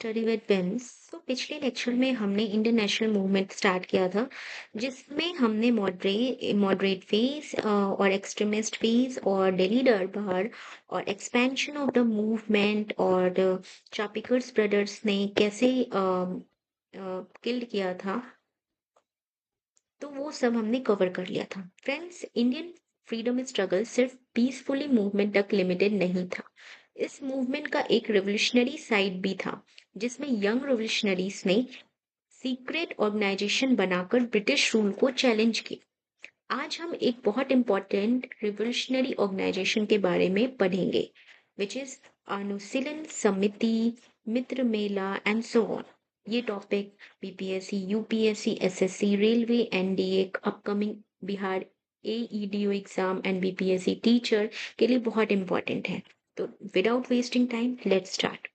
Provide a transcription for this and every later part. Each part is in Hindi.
Study with pens. तो पिछले लेक्चर में हमने इंटरनेशनल मूवमेंट स्टार्ट किया था, जिसमें हमने मॉडरेट फेज और एक्सट्रीमिस्ट फेज और दिल्ली दरबार और एक्सपेंशन ऑफ द मूवमेंट और चापिकर्स ब्रदर्स ने कैसे किल्ड किया था, तो वो सब हमने कवर कर लिया था। फ्रेंड्स, इंडियन फ्रीडम स्ट्रगल सिर्फ पीसफुली मूवमेंट तक लिमिटेड नहीं था। इस मूवमेंट का एक रिवोल्यूशनरी साइड भी था, जिसमें यंग रिवोल्यूशनरीज ने सीक्रेट ऑर्गेनाइजेशन बनाकर ब्रिटिश रूल को चैलेंज किया। आज हम एक बहुत इंपॉर्टेंट रिवोल्यूशनरी ऑर्गेनाइजेशन के बारे में पढ़ेंगे, विच is Anushilan Samiti, Mitra Mela and so on. ये topic BPSC, UPSC, SSC, railway, NDA, upcoming Bihar AEDO exam and BPSC teacher के लिए बहुत इंपॉर्टेंट है। तो without wasting time, let's start.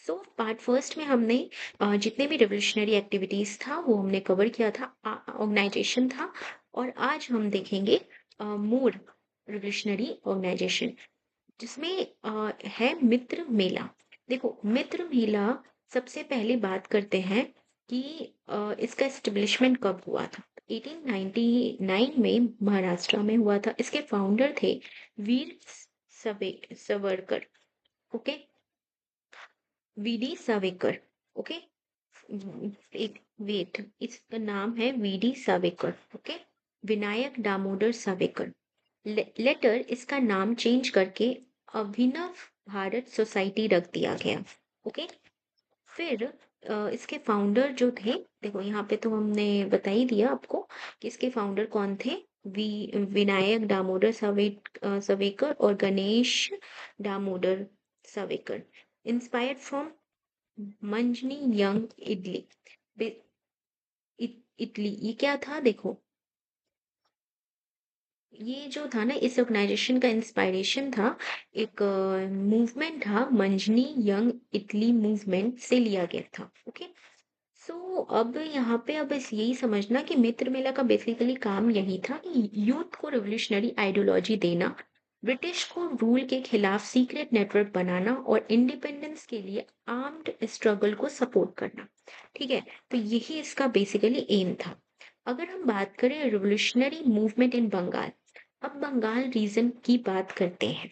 So part first में हमने जितने भी रिवोल्यूशनरी एक्टिविटीज था वो हमने कवर किया था, ऑर्गेनाइजेशन था। और आज हम देखेंगे मोर रिवोल्यूशनरी ऑर्गेनाइजेशन, जिसमें है मित्र मेला। देखो, मित्र मेला सबसे पहले बात करते हैं कि इसका एस्टेब्लिशमेंट कब हुआ था। 1899 में महाराष्ट्र में हुआ था। इसके फाउंडर थे Veer Savarkar. Okay, VD Savarkar. Okay, एक वेट, इसका नाम है VD Savarkar. Okay, Vinayak Damodar Savarkar. Later इसका नाम चेंज करके अभिनव भारत सोसाइटी रख दिया गया। ओके, फिर इसके फाउंडर जो थे, देखो यहाँ पे तो हमने बता ही दिया आपको कि इसके फाउंडर कौन थे। विनायक दामोदर सावरकर और Ganesh Damodar Savarkar. Inspired from Mazzini young Italy, Italy. ये क्या था, देखो, ये जो था ना, इस ऑर्गेनाइजेशन का इंस्पायरेशन था, एक मूवमेंट था, मंजनी यंग इटली मूवमेंट से लिया गया था। ओके, सो अब यहाँ पे अब इस यही समझना कि मित्र मेला का बेसिकली काम यही था कि यूथ को रिवोल्यूशनरी आइडियोलॉजी देना, ब्रिटिश को रूल के खिलाफ सीक्रेट नेटवर्क बनाना और इंडिपेंडेंस के लिए आर्म्ड स्ट्रगल को सपोर्ट करना। ठीक है, तो यही इसका बेसिकली एम था। अगर हम बात करें रिवोल्यूशनरी मूवमेंट इन बंगाल, अब बंगाल रीजन की बात करते हैं,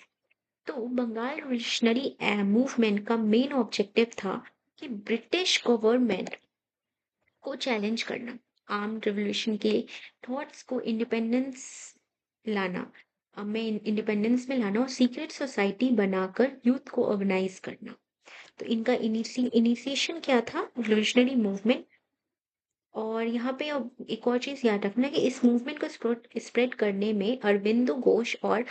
तो बंगाल रिवोल्यूशनरी मूवमेंट का मेन ऑब्जेक्टिव था कि ब्रिटिश गवर्नमेंट को चैलेंज करना, आर्म्ड रिवोल्यूशन के थॉट्स को इंडिपेंडेंस लाना, में इंडिपेंडेंस में लाना और सीक्रेट सोसाइटी बनाकर यूथ को ऑर्गेनाइज करना। तो इनका इनिशिएशन क्या था, रिवोल्यूशनरी मूवमेंट। और यहाँ पे अब एक और चीज याद रखना कि इस मूवमेंट को स्प्रेड करने में अरविंदो घोष और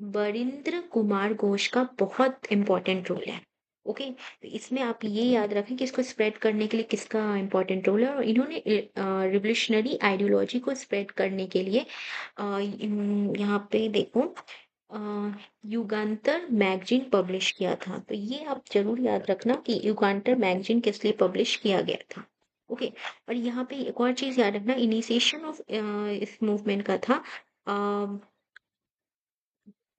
बरिंद्र कुमार घोष का बहुत इंपॉर्टेंट रोल है। ओके, तो इसमें आप ये याद रखें कि इसको स्प्रेड करने के लिए किसका इंपॉर्टेंट रोल है, और इन्होंने रिवोल्यूशनरी आइडियोलॉजी को स्प्रेड करने के लिए यहाँ पे देखो युगांतर मैगजीन पब्लिश किया था। तो ये आप जरूर याद रखना कि युगांतर मैगजीन किस लिए पब्लिश किया गया था। ओके, और यहाँ पे एक और चीज याद रखना, इनिशिएशन ऑफ इस मूवमेंट का था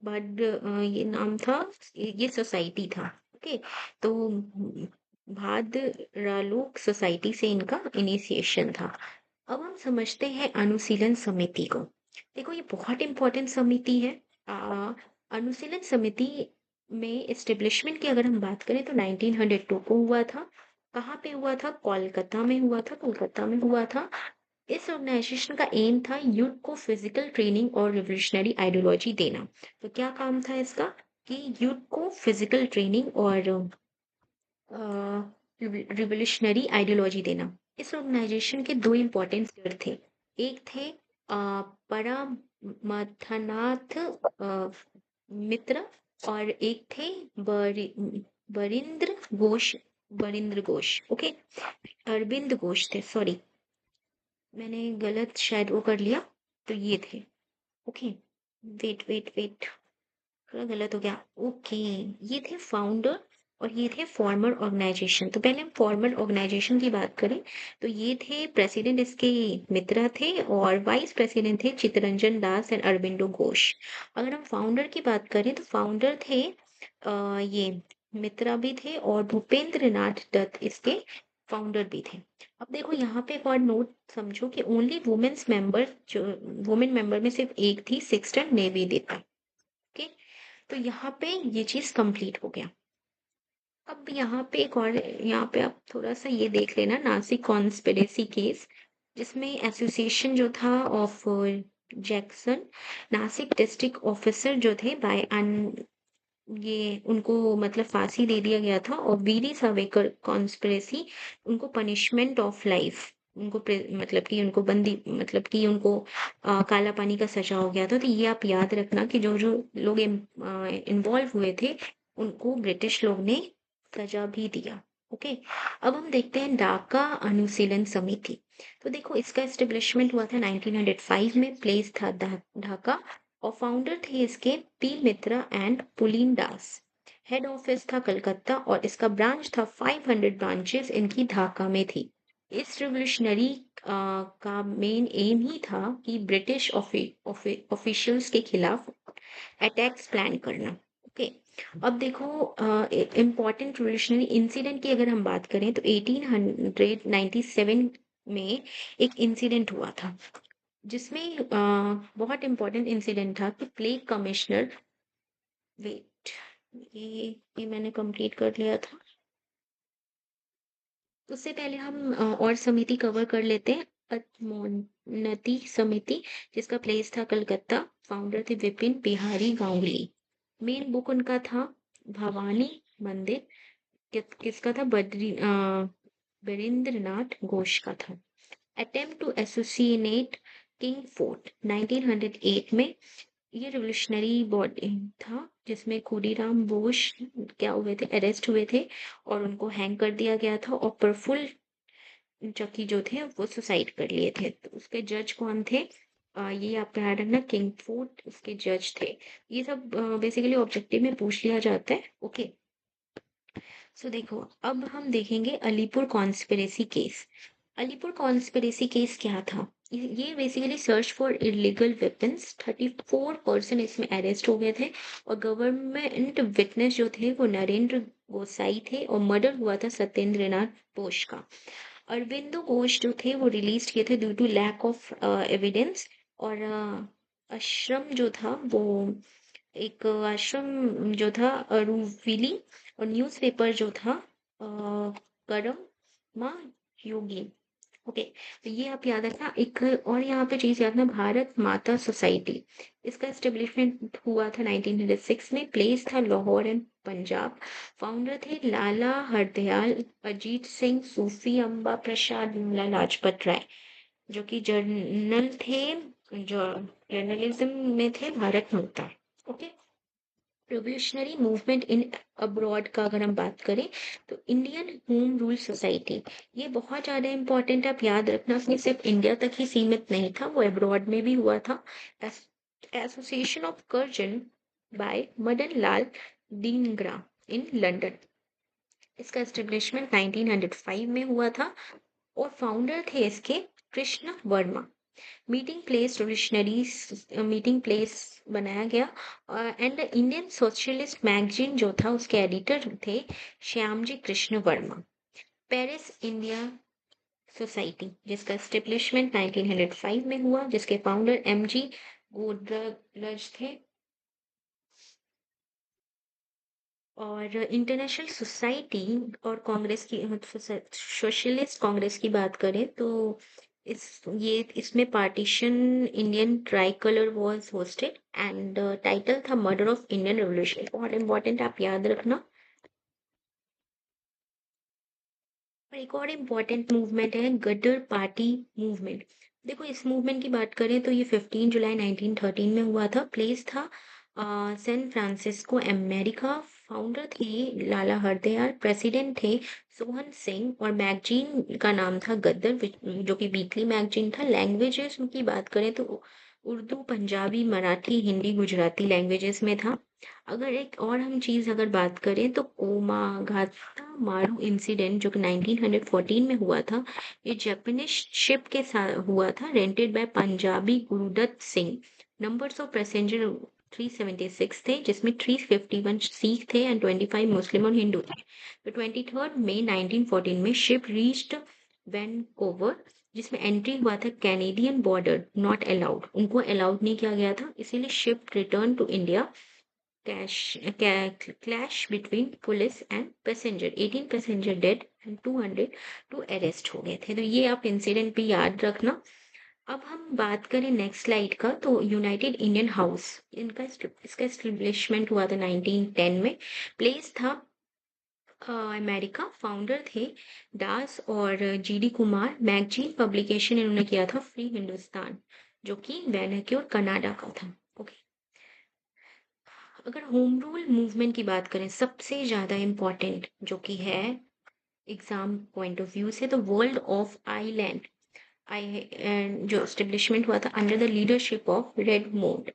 बट ये नाम था, ये सोसाइटी था। ओके, तो भाद्रालोक सोसाइटी से इनका इनिशिएशन था। अब हम समझते हैं अनुशीलन समिति को। देखो, ये बहुत इंपॉर्टेंट समिति है। अनुशीलन समिति में एस्टेब्लिशमेंट की अगर हम बात करें तो 1902 को हुआ था। कहाँ पे हुआ था, कोलकाता में हुआ था, कोलकाता में हुआ था। इस ऑर्गेनाइजेशन का एम था यूथ को फिजिकल ट्रेनिंग और रिवोल्यूशनरी आइडियोलॉजी देना। तो क्या काम था इसका कि यूथ को फिजिकल ट्रेनिंग और रिवोल्यूशनरी आइडियोलॉजी देना। इस ऑर्गेनाइजेशन के दो इंपॉर्टेंट लीडर थे। एक थे परामथनाथ मित्र और एक थे बरिंद्र घोष। बरिंद्र घोष, ओके, अरविंद घोष थे, सॉरी, मैंने गलत शायद वो कर लिया। तो ये थे, ओके, वेट वेट वेट, थोड़ा गलत हो गया। ओके, ये थे फाउंडर और ये थे फॉर्मर ऑर्गेनाइजेशन। तो पहले हम फॉर्मर ऑर्गेनाइजेशन की बात करें तो ये थे प्रेसिडेंट, इसके मित्रा थे और वाइस प्रेसिडेंट थे चित्तरंजन दास एंड अरविंदो घोष। अगर हम फाउंडर की बात करें तो फाउंडर थे ये मित्रा भी थे और भूपेंद्र नाथ दत्त इसके फाउंडर भी थे। अब देखो यहाँ पे एक और नोट समझो कि ओनली वुमेन्स मेंबर जो वुमेन मेंबर में सिर्फ एक थी, सिक्सटन नेवेदिता। ओके, तो यहाँ पे ये चीज कंप्लीट हो गया। अब यहाँ पे एक और, यहाँ पे आप थोड़ा सा ये देख लेना, नासिक कॉन्स्पिरेसी केस, जिसमें एसोसिएशन जो था of Jackson, Nashik district officer जो थे बाय ये उनको मतलब फांसी दे दिया गया था, और वीरी सावरकर कॉन्स्पिरेसी, उनको पनिशमेंट ऑफ लाइफ, उनको मतलब कि उनको बंदी, मतलब कि उनको काला पानी का सजा हो गया था। तो ये आप याद रखना कि जो जो लोग इन्वॉल्व हुए थे उनको ब्रिटिश लोग ने सजा भी दिया। ओके, अब हम देखते हैं ढाका अनुशीलन समिति। तो देखो इसका एस्टेब्लिशमेंट हुआ था 1905 में, प्लेस था ढाका, और फाउंडर थे इसके P Mitra and pooling Das. Head office था कलकत्ता, और इसका ब्रांच था 500 ब्रांचेस इनकी ढाका में थी। इस रिवोल्यूशनरी का मेन एम ही था कि ब्रिटिश ऑफिशियल्स के खिलाफ अटैक्स प्लान करना। ओके, अब देखो इम्पोर्टेंट रिवोल्यूशनरी इंसिडेंट की अगर हम बात करें तो 1897 में एक इंसिडेंट हुआ था, जिसमें बहुत इंपॉर्टेंट इंसिडेंट था कि प्लेग कमिश्नर, वेट, ये मैंने कंप्लीट कर लिया था। उससे पहले हम और समिति कवर कर लेते हैं। पद्मोन्नति समिति, जिसका प्लेस था कलकत्ता, फाउंडर थे विपिन बिहारी गांगुली। मेन बुक उनका था भवानी मंदिर, किसका था, बरिंद्रनाथ घोष का था। Attempt to associate Kingsford 1908 में, ये रिवोल्यूशनरी बॉडी था जिसमें खुदीराम बोस क्या हुए थे, अरेस्ट हुए थे, और उनको हैंग कर दिया गया था, और प्रफुल्ल चकी जो थे वो सुसाइड कर लिए थे। तो उसके जज कौन थे, ये आप याद रखना, किंग फोर्ट उसके जज थे। ये सब बेसिकली ऑब्जेक्टिव में पूछ लिया जाता है। ओके, सो देखो अब हम देखेंगे Alipur conspiracy case. Alipur conspiracy case क्या था, ये basically search for illegal weapons, 34% इसमें अरेस्ट हो गए थे, और गवर्नमेंट विटनेस जो थे वो नरेंद्र गोसाई थे, और मर्डर हुआ था सत्येंद्र नाथ बोस का। अरविंदो घोष जो थे वो रिलीज किए थे due to lack of evidence, और आश्रम जो था वो एक आश्रम जो था अरुविली, और न्यूज़पेपर जो था करम माँ योगी। ओके, तो ये आप याद रखना। एक और यहाँ पे चीज याद रखना, भारत माता सोसाइटी, इसका एस्टेब्लिशमेंट हुआ था 1906 में, प्लेस था लाहौर एंड पंजाब। फाउंडर थे लाला हरदयाल, अजीत सिंह, सूफी अम्बा प्रसाद, लाला लाजपत राय, जो कि जर्नल थे, जो जर्नलिज्म में थे, भारत माता। Okay, revolutionary movement in abroad का अगर हम बात करें तो इंडियन होम रूल सोसाइटी, ये बहुत ज्यादा इंपॉर्टेंट, आप याद रखना कि सिर्फ इंडिया तक ही सीमित नहीं था, वो अब्रॉड में भी हुआ था। Association of Curzon by Madan Lal Dhingra in London, इसका एस्टेब्लिशमेंट 1905 में हुआ था, और फाउंडर थे इसके Krishna Varma. Meeting place revolutionaries meeting place बनाया गया, एंड इंडियन सोशलिस्ट मैगजीन जो था उसके एडिटर थे Shyamji Krishna Verma. Paris India society, जिसका एस्टेब्लिशमेंट 1905 में हुआ, जिसके फाउंडर एम जी गोदरज थे। और इंटरनेशनल सोसाइटी और कांग्रेस की, सोशलिस्ट कांग्रेस की बात करें तो इस ये इसमें partition Indian try colour was hosted, and title था मर्डर ऑफ इंडियन रेवोल्यूशन, बहुत इंपॉर्टेंट, आप याद रखना। और एक और इम्पोर्टेंट मूवमेंट है गदर पार्टी मूवमेंट। देखो इस मूवमेंट की बात करें तो ये 15 जुलाई 1913 में हुआ था, प्लेस था सैन फ्रांसिस्को अमेरिका। फाउंडर थे लाला हरदयाल, प्रेसिडेंट थे सोहन सिंह, और मैगजीन का नाम था गदर, जो कि वीकली मैगजीन था। लैंग्वेजेस की बात करें तो उर्दू, पंजाबी, मराठी, हिंदी, गुजराती लैंग्वेजेस में था। अगर एक और हम चीज अगर बात करें तो कोमागाता मारू इंसिडेंट जो कि 1914 में हुआ था, ये जापानीज शिप के साथ हुआ था, rented by Punjabi Gurudatt Singh. Numbers of passenger 376 थे, जिसमें 351 सिख थे एंड 25 मुस्लिम और हिंदू थे। तो 23 मई 1914 में शिप रीच्ड वैनकूवर, जिसमें एंट्री हुआ था कैनेडियन बॉर्डर नॉट अलाउड, उनको अलाउड नहीं किया गया था, इसीलिए ship return to India. Clash between police and passenger, 18 passenger dead and 202 arrest हो गए थे। तो ये आप इंसिडेंट भी याद रखना। अब हम बात करें नेक्स्ट स्लाइड का, तो यूनाइटेड इंडियन हाउस, इसका एस्टेब्लिशमेंट हुआ था 1910 में। प्लेस था अमेरिका। फाउंडर थे दास और जीडी कुमार। मैगजीन पब्लिकेशन इन्होंने किया था फ्री हिंदुस्तान, जो कि वैनक्योर कनाडा का था। ओके, अगर होम रूल मूवमेंट की बात करें, सबसे ज्यादा इम्पोर्टेंट जो कि है एग्जाम पॉइंट ऑफ व्यू से, तो वर्ल्ड ऑफ आइलैंड जो एस्टेब्लिशमेंट हुआ था under the leadership of Redmond.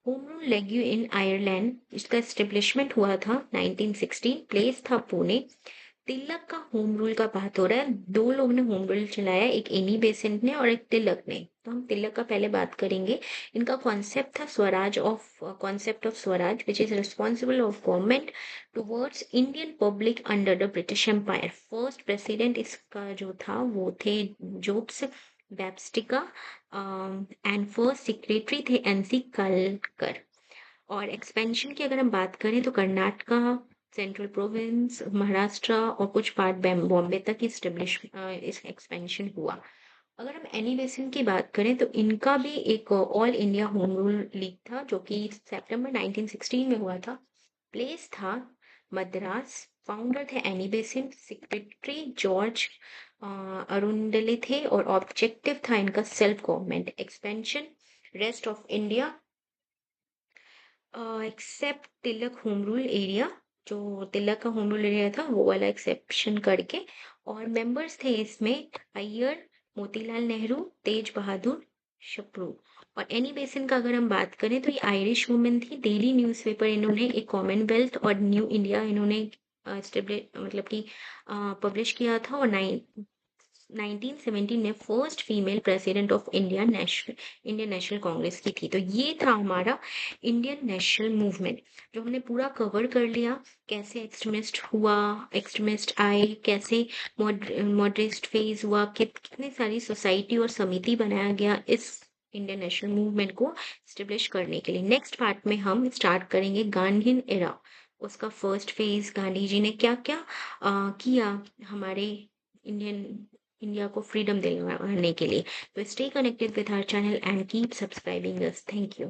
Home rule league in Ireland, इसका एस्टेब्लिशमेंट हुआ था 1916। प्लेस था पुणे। तिलक का होम रूल का बात हो रहा है। दो लोग ने होम रूल चलाया, एक एनी बेसेंट ने और एक तिलक ने। तो हम तिलक का पहले बात करेंगे। इनका कॉन्सेप्ट था concept of swaraj, which is responsible of government towards Indian public under the British empire. First president इसका जो था वो थे Joseph Baptista and first secretary थे एनसी कलकर। और एक्सपेंशन की अगर हम बात करें, तो कर्नाटका, सेंट्रल प्रोविंस, महाराष्ट्र और कुछ पार्ट बॉम्बे तक इस एक्सपेंशन हुआ। अगर हम एनी बेसन की बात करें, तो इनका भी एक all India home rule league था, जो कि सितंबर 1916 में हुआ था। प्लेस था मद्रास। फाउंडर थे एनी बेसन। सेक्रेटरी जॉर्ज अरुंडले थे और ऑब्जेक्टिव था इनका self government expansion rest of India accept Tilak home rule area. जो तिलक का होम रूल एरिया था वो वाला एक्सेप्शन करके। और मेंबर्स थे इसमें अय्यर, मोतीलाल नेहरू, तेज बहादुर, शप्रू। और एनी बेसन का अगर हम बात करें, तो ये आयरिश वुमेन थी। डेली न्यूज़पेपर इन्होंने एक कॉमनवेल्थ और न्यू इंडिया इन्होंने मतलब कि पब्लिश किया था। और 1917 में first female president of Indian national Congress की थी। तो ये था हमारा इंडियन नेशनल मूवमेंट, जो हमने पूरा कवर कर लिया। कैसे एक्सट्रीमिस्ट हुआ, एक्सट्रीमिस्ट आए, कैसे मॉडरेस्ट फेज हुआ, कितनी सारी सोसाइटी और समिति बनाया गया इस इंडियन नेशनल मूवमेंट को स्टेब्लिश करने के लिए। नेक्स्ट पार्ट में हम स्टार्ट करेंगे गांधीन एरा, उसका फर्स्ट फेज, गांधी जी ने क्या क्या किया हमारे इंडियन इंडिया को फ्रीडम दिलवाने के लिए। तो stay connected with our channel and keep subscribing us. Thank you.